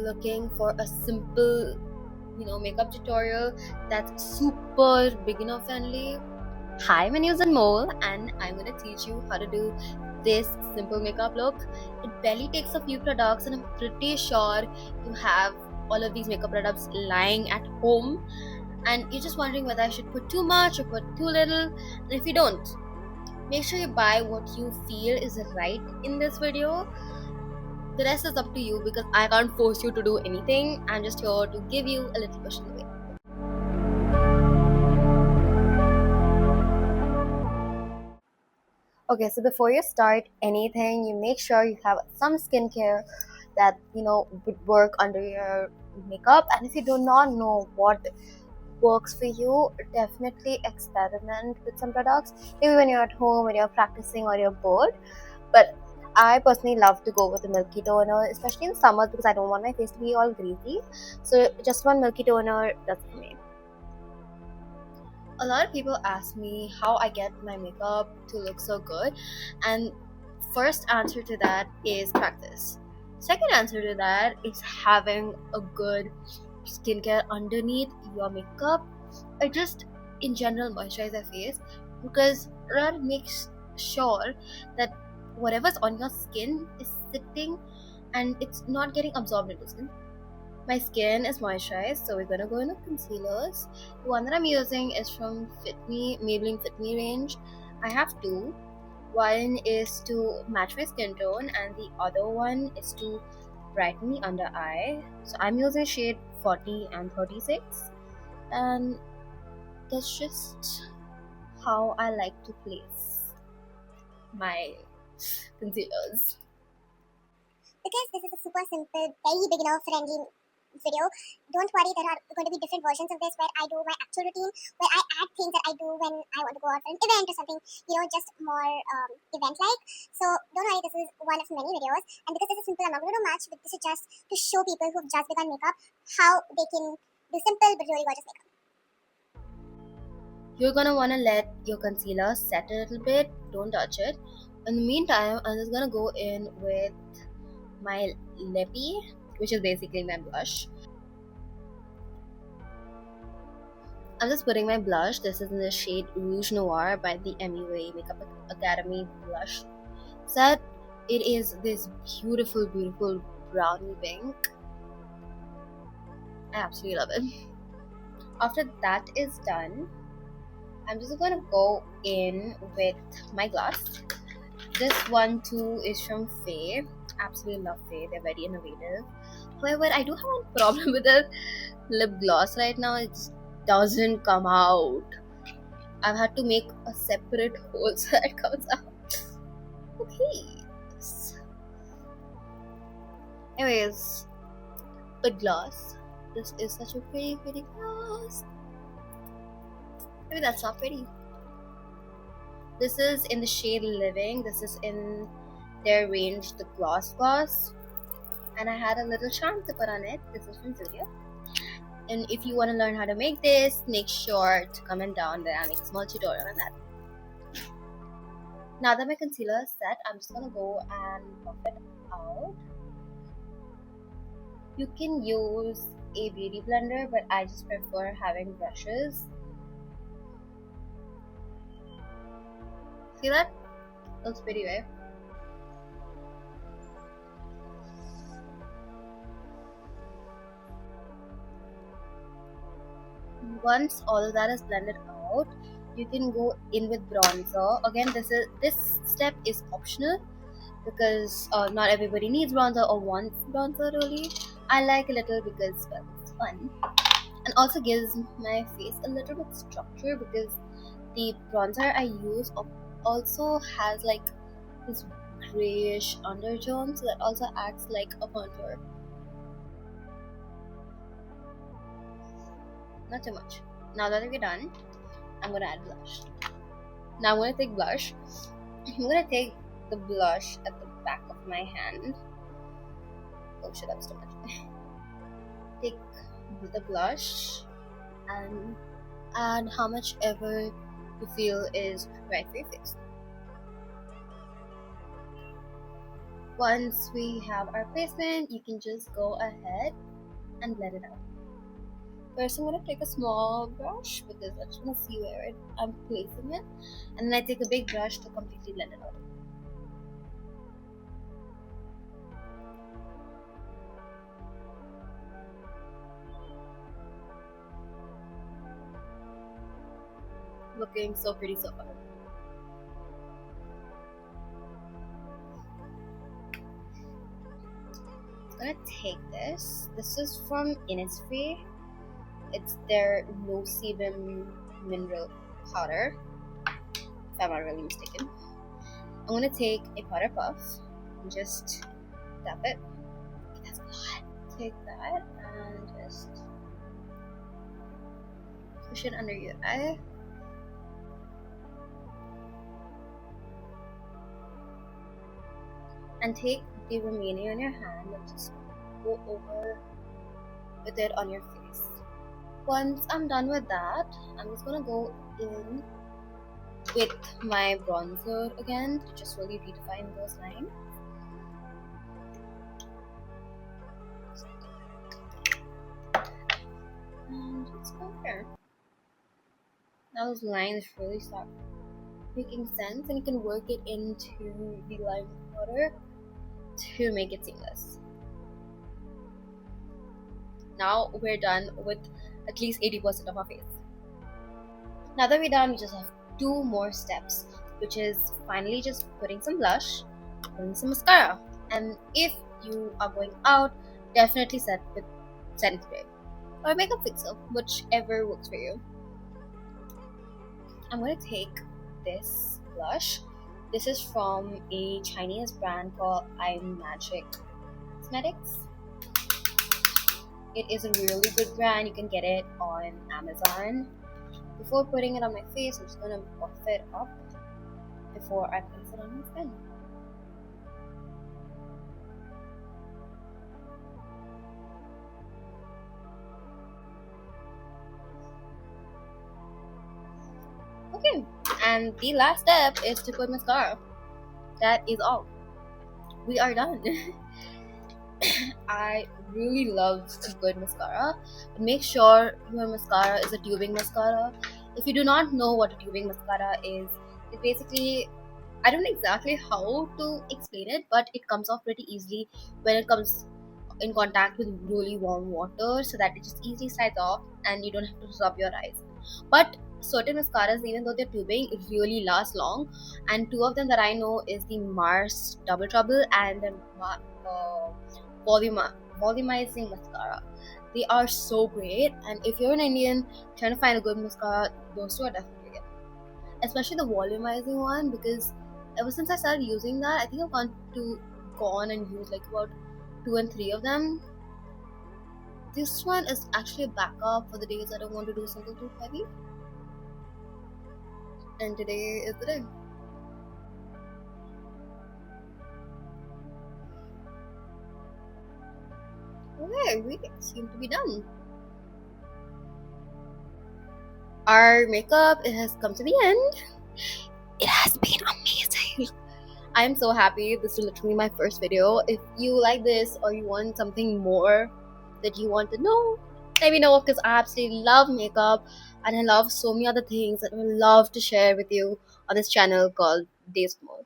looking for a simple, makeup tutorial that's super beginner friendly, hi, my name's Anmol, and I'm gonna teach you how to do this simple makeup look. It barely takes a few products, and I'm pretty sure you have all of these makeup products lying at home, and you're just wondering whether I should put too much or put too little. And if you don't, make sure you buy what you feel is right in this video. The rest is up to you because I can't force you to do anything. I'm just here to give you a little push in the way. Okay, so before you start anything, you make sure you have some skincare that would work under your makeup. And if you do not know what works for you, definitely experiment with some products. Maybe when you're at home, when you're practicing, or you're bored. But I personally love to go with a milky toner, especially in summer because I don't want my face to be all greasy. So just one milky toner does it for me. A lot of people ask me how I get my makeup to look so good, and first answer to that is practice. Second answer to that is having a good skincare underneath your makeup, or just in general moisturize your face, because that makes sure that whatever's on your skin is sitting and it's not getting absorbed into skin. My skin is moisturized, so we're gonna go into concealers. The one that I'm using is from Maybelline Fit Me range. I have two. One is to match my skin tone, and the other one is to brighten the under eye. So I'm using shade 40 and 36, and that's just how I like to place my concealers. Because this is a super simple, very beginner friendly video, don't worry, there are going to be different versions of this where I do my actual routine, where I add things that I do when I want to go out for an event or something, just more event like. So don't worry, this is one of many videos, and because this is simple, I'm not going to do much, but this is just to show people who've just begun makeup how they can do simple but really gorgeous makeup. You're gonna want to let your concealer set a little bit, don't touch it. In the meantime, I'm just gonna go in with my lippy, which is basically my blush. I'm just putting my blush. This is in the shade Rouge Noir by the MUA Makeup Academy blush set. It is this beautiful, beautiful brownie pink. I absolutely love it. After that is done, I'm just gonna go in with my gloss. This one too is from Faye. Absolutely love Faye. They're very innovative. However, I do have one problem with the lip gloss right now. It just doesn't come out. I've had to make a separate hole so that it comes out. Okay. Anyways, lip gloss. This is such a pretty, pretty gloss. Maybe that's not pretty. This is in the shade Living. This is in their range, the Gloss, and I had a little charm to put on it. This is from Studio. And if you want to learn how to make this, make sure to comment down there. I'll make a small tutorial on that. Now that my concealer is set, I'm just gonna go and buff it out. You can use a beauty blender, but I just prefer having brushes. See that? Looks pretty, right? Once all of that is blended out, you can go in with bronzer. Again, this step is optional because not everybody needs bronzer or wants bronzer really. I like a little because, well, it's fun, and also gives my face a little bit structure because the bronzer I use also has like this grayish undertone, so that also acts like a contour. Not too much. Now that we're done, I'm gonna add blush. Now I'm gonna take blush. I'm gonna take the blush at the back of my hand. Oh shit, that's too much. Take the blush and add how much ever you feel is right for your face. Once we have our placement, you can just go ahead and let it out. First, I'm gonna take a small brush because I just wanna see where I'm placing it, and then I take a big brush to completely let it out. Looking so pretty so far. I'm gonna take this. This is from Innisfree. It's their no sebum mineral powder, if I'm not really mistaken. I'm gonna take a powder puff and just tap it. That's a lot. Take that and just push it under your eye. And take the remaining on your hand and just go over with it on your face. Once I'm done with that, I'm just gonna go in with my bronzer again to just really redefine those lines. And just go here. Now those lines really start making sense, and you can work it into the line powder to make it seamless. Now we're done with at least 80% of our face. Now that we're done, we just have 2 more steps, which is finally just putting some blush, putting some mascara. And if you are going out, definitely set with setting spray or makeup fixer, whichever works for you. I'm going to take this blush. This is from a Chinese brand called hiiii Cosmetics. It is a really good brand. You can get it on Amazon. Before putting it on my face, I'm just going to buff it up before I place it on my skin. Okay, and the last step is to put mascara. That is all. We are done. I really love a good mascara, but make sure your mascara is a tubing mascara. If you do not know what a tubing mascara is, it's basically, I don't know exactly how to explain it, but it comes off pretty easily when it comes in contact with really warm water, so that it just easily slides off and you don't have to rub your eyes. But certain mascaras, even though they're tubing, it really lasts long, and 2 of them that I know is the Mars Double Trouble and the volumizing mascara. They are so great, and if you're an Indian trying to find a good mascara, those 2 are definitely good. Especially the volumizing one, because ever since I started using that, I think I've gone and used like about 2 and 3 of them. This one is actually a backup for the days I don't want to do something too heavy. And today is the day. Okay, we seem to be done. Our makeup, it has come to the end. It has been amazing. I'm so happy. This is literally my first video. If you like this or you want something more that you want to know, let me know, because I absolutely love makeup and I love so many other things that I would love to share with you on this channel called Days More.